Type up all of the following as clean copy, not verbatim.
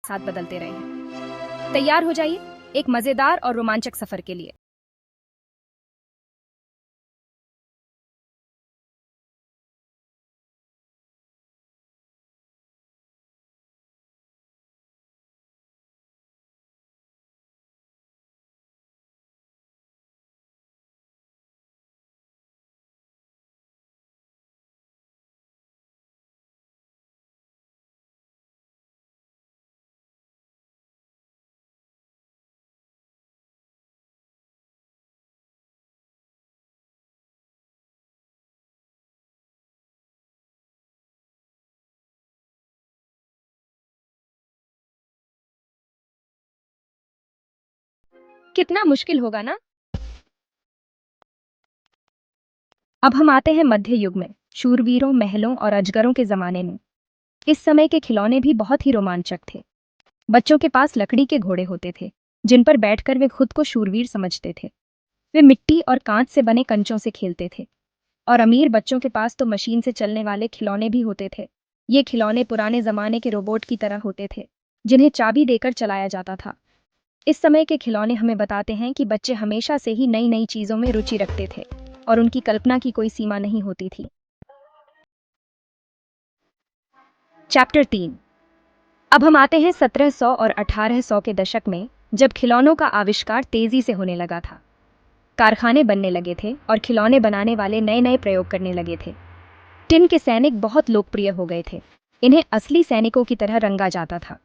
साथ बदलते रहे हैं। तैयार हो जाइए एक मजेदार और रोमांचक सफर के लिए। कितना मुश्किल होगा ना। अब हम आते हैं मध्य युग में, शूरवीरों, महलों और अजगरों के जमाने में। इस समय के खिलौने भी बहुत ही रोमांचक थे। बच्चों के पास लकड़ी के घोड़े होते थे, जिन पर बैठकर वे खुद को शूरवीर समझते थे। वे मिट्टी और कांच से बने कंचों से खेलते थे। और अमीर बच्चों के पास तो मशीन से चलने वाले खिलौने भी होते थे। ये खिलौने पुराने जमाने के रोबोट की तरह होते थे, जिन्हें चाबी देकर चलाया जाता था। इस समय के खिलौने हमें बताते हैं कि बच्चे हमेशा से ही नई नई चीजों में रुचि रखते थे और उनकी कल्पना की कोई सीमा नहीं होती थी। चैप्टर 3। अब हम आते हैं 1700 और 1800 के दशक में, जब खिलौनों का आविष्कार तेजी से होने लगा था। कारखाने बनने लगे थे और खिलौने बनाने वाले नए नए प्रयोग करने लगे थे। टिन के सैनिक बहुत लोकप्रिय हो गए थे। इन्हें असली सैनिकों की तरह रंगा जाता था।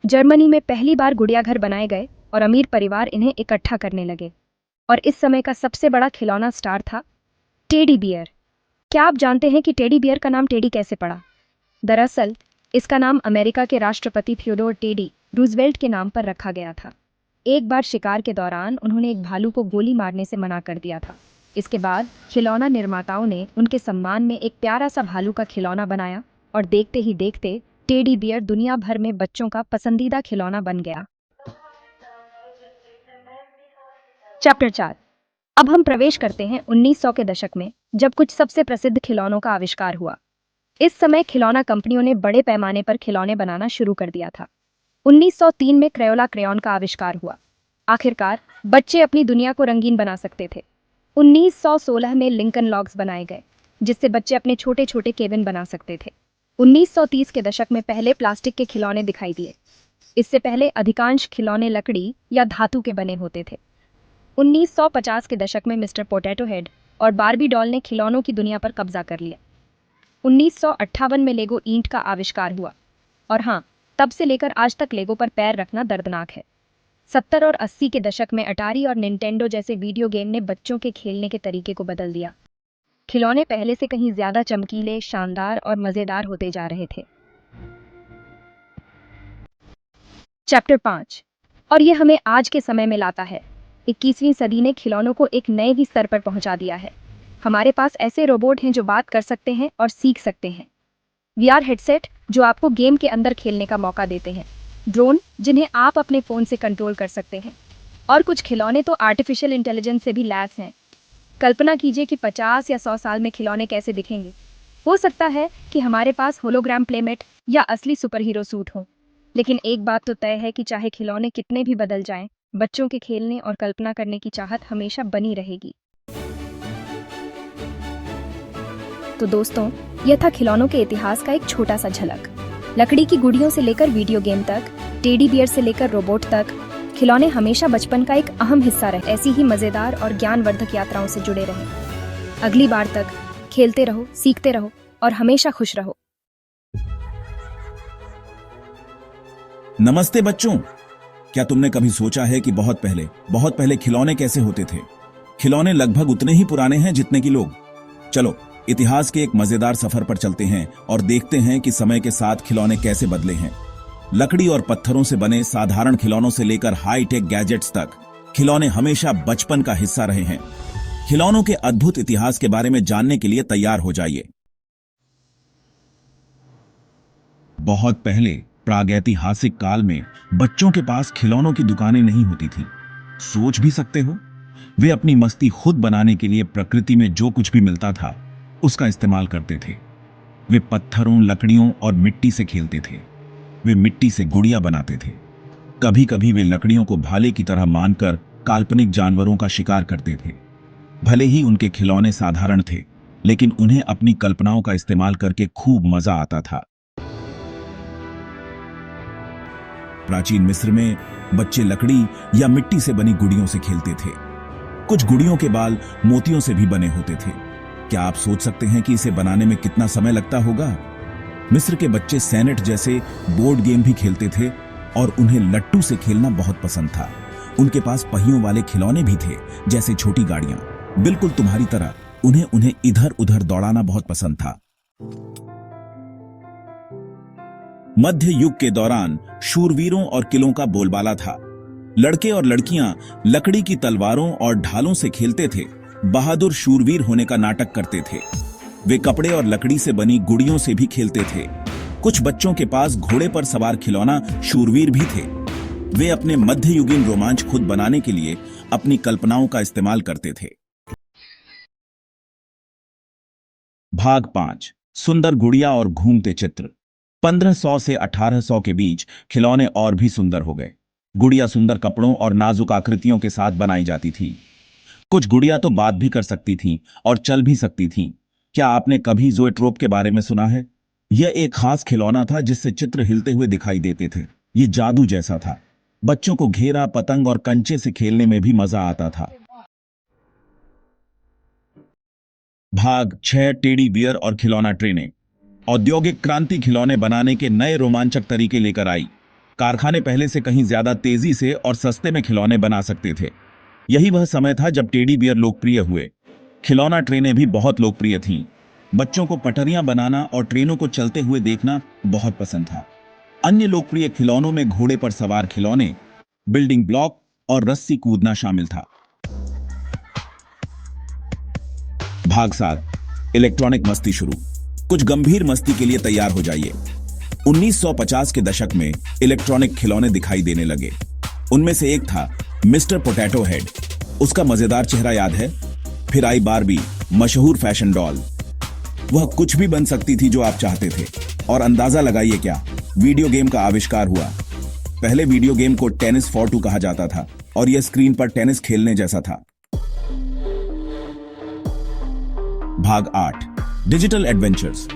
जर्मनी में पहली बार गुड़ियाघर बनाए गए और अमीर परिवार इन्हें इकट्ठा करने लगे। और इस समय का सबसे बड़ा खिलौना स्टार था टेडी बियर। क्या आप जानते हैं कि टेडी बियर का नाम टेडी कैसे पड़ा? दरअसल इसका नाम अमेरिका के राष्ट्रपति थियोडोर टेडी रूजवेल्ट के नाम पर रखा गया था। एक बार शिकार के दौरान उन्होंने एक भालू को गोली मारने से मना कर दिया था। इसके बाद खिलौना निर्माताओं ने उनके सम्मान में एक प्यारा सा भालू का खिलौना बनाया और देखते ही देखते टेडी बियर दुनिया भर में बच्चों का पसंदीदा खिलौना बन गया। चैप्टर 4। अब हम प्रवेश करते हैं 1900 के दशक में, जब कुछ सबसे प्रसिद्ध खिलौनों का आविष्कार हुआ। इस समय खिलौना कंपनियों ने बड़े पैमाने पर खिलौने बनाना शुरू कर दिया था। 1903 में क्रेयोला क्रेयॉन का आविष्कार हुआ। आखिरकार बच्चे अपनी दुनिया को रंगीन बना सकते थे। 1916 में लिंकन लॉग्स बनाए गए, जिससे बच्चे अपने छोटे छोटे केबिन बना सकते थे। 1930 के दशक में पहले प्लास्टिक के खिलौने दिखाई दिए। इससे पहले अधिकांश खिलौने लकड़ी या धातु के बने होते थे। 1950 के दशक में मिस्टर पोटैटो हेड और बारबी डॉल ने खिलौनों की दुनिया पर कब्जा कर लिया। 1958 में लेगो ईंट का आविष्कार हुआ। और हाँ, तब से लेकर आज तक लेगो पर पैर रखना दर्दनाक है। 70 और 80 के दशक में अटारी और निंटेंडो जैसे वीडियो गेम ने बच्चों के खेलने के तरीके को बदल दिया। खिलौने पहले से कहीं ज्यादा चमकीले, शानदार और मजेदार होते जा रहे थे। चैप्टर 5। और ये हमें आज के समय में लाता है। 21वीं सदी ने खिलौनों को एक नए ही स्तर पर पहुंचा दिया है। हमारे पास ऐसे रोबोट हैं जो बात कर सकते हैं और सीख सकते हैं। वीआर हेडसेट जो आपको गेम के अंदर खेलने का मौका देते हैं। ड्रोन जिन्हें आप अपने फोन से कंट्रोल कर सकते हैं। और कुछ खिलौने तो आर्टिफिशियल इंटेलिजेंस से भी लैस हैं। कल्पना कीजिए कि 50 या 100 साल में खिलौने कैसे दिखेंगे। हो सकता है कि हमारे पास होलोग्राम प्लेमेट या असली सुपर हीरो सूट हो। लेकिन एक बात तो तय है कि चाहे खिलौने कितने भी बदल जाएं, बच्चों के खेलने और कल्पना करने की चाहत हमेशा बनी रहेगी। तो दोस्तों, यह था खिलौनों के इतिहास का एक छोटा सा झलक। लकड़ी की गुड़ियों से लेकर वीडियो गेम तक, टेडी बियर से लेकर रोबोट तक, खिलौने हमेशा बचपन का एक अहम हिस्सा रहे। ऐसी ही मजेदार और ज्ञानवर्धक यात्राओं से जुड़े रहें। अगली बार तक खेलते रहो, सीखते रहो और हमेशा खुश रहो। नमस्ते बच्चों, क्या तुमने कभी सोचा है कि बहुत पहले खिलौने कैसे होते थे? खिलौने लगभग उतने ही पुराने हैं जितने कि लोग। चलो इतिहास के एक मजेदार सफर पर चलते हैं और देखते हैं कि समय के साथ खिलौने कैसे बदले हैं। लकड़ी और पत्थरों से बने साधारण खिलौनों से लेकर हाईटेक गैजेट्स तक, खिलौने हमेशा बचपन का हिस्सा रहे हैं। खिलौनों के अद्भुत इतिहास के बारे में जानने के लिए तैयार हो जाइए। बहुत पहले प्रागैतिहासिक काल में बच्चों के पास खिलौनों की दुकानें नहीं होती थी। सोच भी सकते हो, वे अपनी मस्ती खुद बनाने के लिए प्रकृति में जो कुछ भी मिलता था उसका इस्तेमाल करते थे। वे पत्थरों, लकड़ियों और मिट्टी से खेलते थे। वे मिट्टी से गुड़िया बनाते थे। कभी कभी वे लकड़ियों को भाले की तरह मानकर काल्पनिक जानवरों का शिकार करते थे। भले ही उनके खिलौने साधारण थे, लेकिन उन्हें अपनी कल्पनाओं का इस्तेमाल करके खूब मजा आता था। प्राचीन मिस्र में बच्चे लकड़ी या मिट्टी से बनी गुड़ियों से खेलते थे। कुछ गुड़ियों के बाल मोतियों से भी बने होते थे। क्या आप सोच सकते हैं कि इसे बनाने में कितना समय लगता होगा? मिस्र के बच्चे सैनेट जैसे बोर्ड गेम भी खेलते थे और उन्हें लट्टू से खेलना बहुत पसंद था। उनके पास पहियों वाले खिलौने भी थे, जैसे छोटी गाड़ियां। बिल्कुल तुम्हारी तरह उन्हें इधर उधर दौड़ाना बहुत पसंद था। मध्य युग के दौरान शूरवीरों और किलों का बोलबाला था। लड़के और लड़कियां लकड़ी की तलवारों और ढालों से खेलते थे, बहादुर शूरवीर होने का नाटक करते थे। वे कपड़े और लकड़ी से बनी गुड़ियों से भी खेलते थे। कुछ बच्चों के पास घोड़े पर सवार खिलौना शूरवीर भी थे। वे अपने मध्ययुगीन रोमांच खुद बनाने के लिए अपनी कल्पनाओं का इस्तेमाल करते थे। भाग 5, सुंदर गुड़िया और घूमते चित्र। 1500 से 1800 के बीच खिलौने और भी सुंदर हो गए। गुड़िया सुंदर कपड़ों और नाजुक आकृतियों के साथ बनाई जाती थी। कुछ गुड़िया तो बात भी कर सकती थीं और चल भी सकती थीं। क्या आपने कभी ज़ोएट्रोप के बारे में सुना है? यह एक खास खिलौना था जिससे चित्र हिलते हुए दिखाई देते थे। यह जादू जैसा था। बच्चों को घेरा, पतंग और कंचे से खेलने में भी मजा आता था। भाग 6, टेडी बियर और खिलौना ट्रेनें। औद्योगिक क्रांति खिलौने बनाने के नए रोमांचक तरीके लेकर आई। कारखाने पहले से कहीं ज्यादा तेजी से और सस्ते में खिलौने बना सकते थे। यही वह समय था जब टेडी बियर लोकप्रिय हुए। खिलौना ट्रेनें भी बहुत लोकप्रिय थीं। बच्चों को पटरियां बनाना और ट्रेनों को चलते हुए देखना बहुत पसंद था। अन्य लोकप्रिय खिलौनों में घोड़े पर सवार खिलौने, बिल्डिंग ब्लॉक और रस्सी कूदना शामिल था। भाग 7, इलेक्ट्रॉनिक मस्ती शुरू। कुछ गंभीर मस्ती के लिए तैयार हो जाइए। 1950 के दशक में इलेक्ट्रॉनिक खिलौने दिखाई देने लगे। उनमें से एक था मिस्टर पोटैटो हेड। उसका मजेदार चेहरा याद है? फिर आई बारबी, मशहूर फैशन डॉल। वह कुछ भी बन सकती थी जो आप चाहते थे। और अंदाजा लगाइए क्या, वीडियो गेम का आविष्कार हुआ। पहले वीडियो गेम को टेनिस फॉर टू कहा जाता था और यह स्क्रीन पर टेनिस खेलने जैसा था। भाग 8, डिजिटल एडवेंचर्स।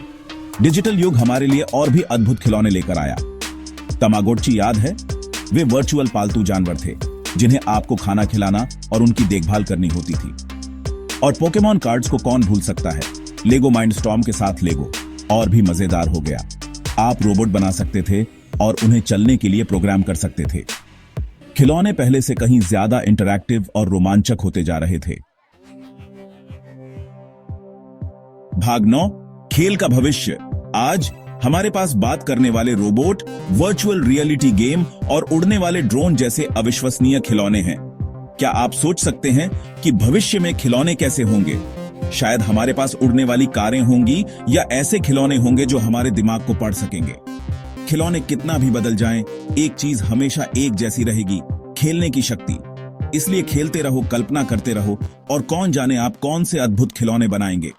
डिजिटल युग हमारे लिए और भी अद्भुत खिलौने लेकर आया। तमागोची याद है? वे वर्चुअल पालतू जानवर थे जिन्हें आपको खाना खिलाना और उनकी देखभाल करनी होती थी। और पोकेमॉन कार्ड्स को कौन भूल सकता है? लेगो माइंडस्टॉर्म के साथ लेगो और भी मजेदार हो गया। आप रोबोट बना सकते थे और उन्हें चलने के लिए प्रोग्राम कर सकते थे। खिलौने पहले से कहीं ज्यादा इंटरैक्टिव और रोमांचक होते जा रहे थे। भाग 9, खेल का भविष्य। आज हमारे पास बात करने वाले रोबोट, वर्चुअल रियलिटी गेम और उड़ने वाले ड्रोन जैसे अविश्वसनीय खिलौने हैं। क्या आप सोच सकते हैं कि भविष्य में खिलौने कैसे होंगे? शायद हमारे पास उड़ने वाली कारें होंगी या ऐसे खिलौने होंगे जो हमारे दिमाग को पढ़ सकेंगे। खिलौने कितना भी बदल जाएं, एक चीज हमेशा एक जैसी रहेगी, खेलने की शक्ति। इसलिए खेलते रहो, कल्पना करते रहो और कौन जाने आप कौन से अद्भुत खिलौने बनाएंगे।